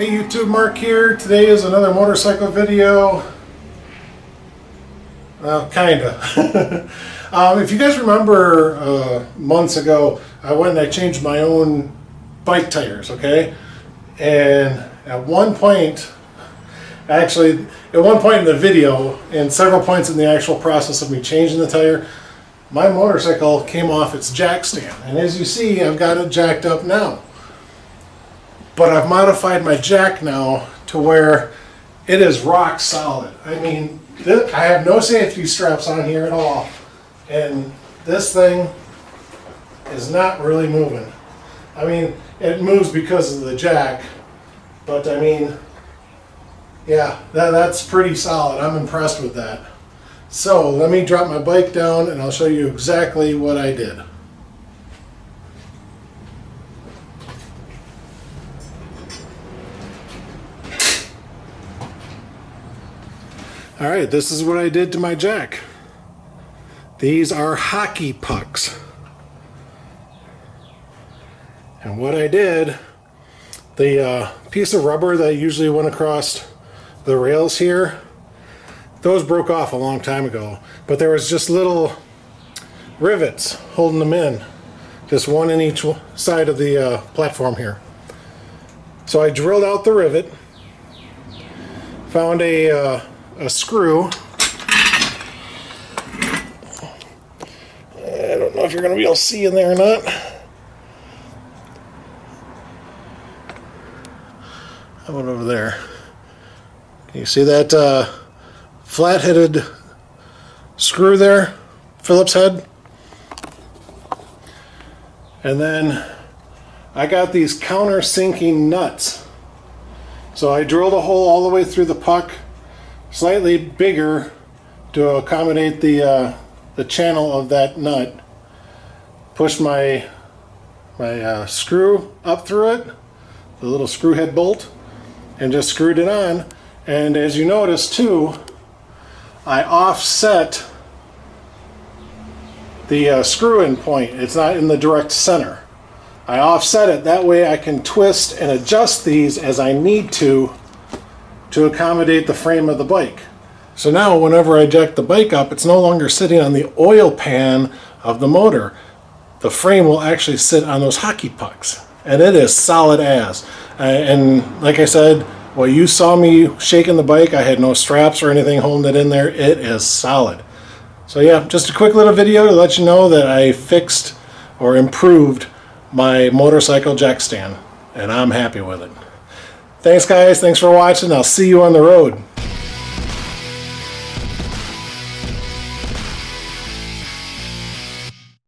Hey YouTube, Mark here. Today is another motorcycle video. Well, kinda. If you guys remember months ago, I went and I changed my own bike tires, okay? And at one point, actually, at one point in the video, and several points in the actual process of me changing the tire, my motorcycle came off its jack stand. And as you see, I've got it jacked up now. But I've modified my jack now to where it is rock solid. I mean, I have no safety straps on here at all. And this thing is not really moving. I mean, it moves because of the jack. But I mean, yeah, that's pretty solid. I'm impressed with that. So let me drop my bike down and I'll show you exactly what I did. Alright, this is what I did to my jack. These are hockey pucks. And what I did, the piece of rubber that usually went across the rails here, those broke off a long time ago. But there was just little rivets holding them in. Just one in each side of the platform here. So I drilled out the rivet, found a screw. I don't know if you're going to be able to see in there or not. How about over there? Can you see that flat-headed screw there? Phillips head. And then I got these countersinking nuts. So I drilled a hole all the way through the puck, slightly bigger to accommodate the channel of that nut. Pushed my screw up through it, the little screw head bolt, and just screwed it on. And as you notice too, I offset the screw-in point. It's not in the direct center. I offset it, that way I can twist and adjust these as I need to accommodate the frame of the bike. So now whenever I jack the bike up, it's no longer sitting on the oil pan of the motor. The frame will actually sit on those hockey pucks. And it is solid as. And like I said, while you saw me shaking the bike, I had no straps or anything holding it in there. It is solid. So yeah, just a quick little video to let you know that I fixed or improved my motorcycle jack stand. And I'm happy with it. Thanks guys, thanks for watching. I'll see you on the road.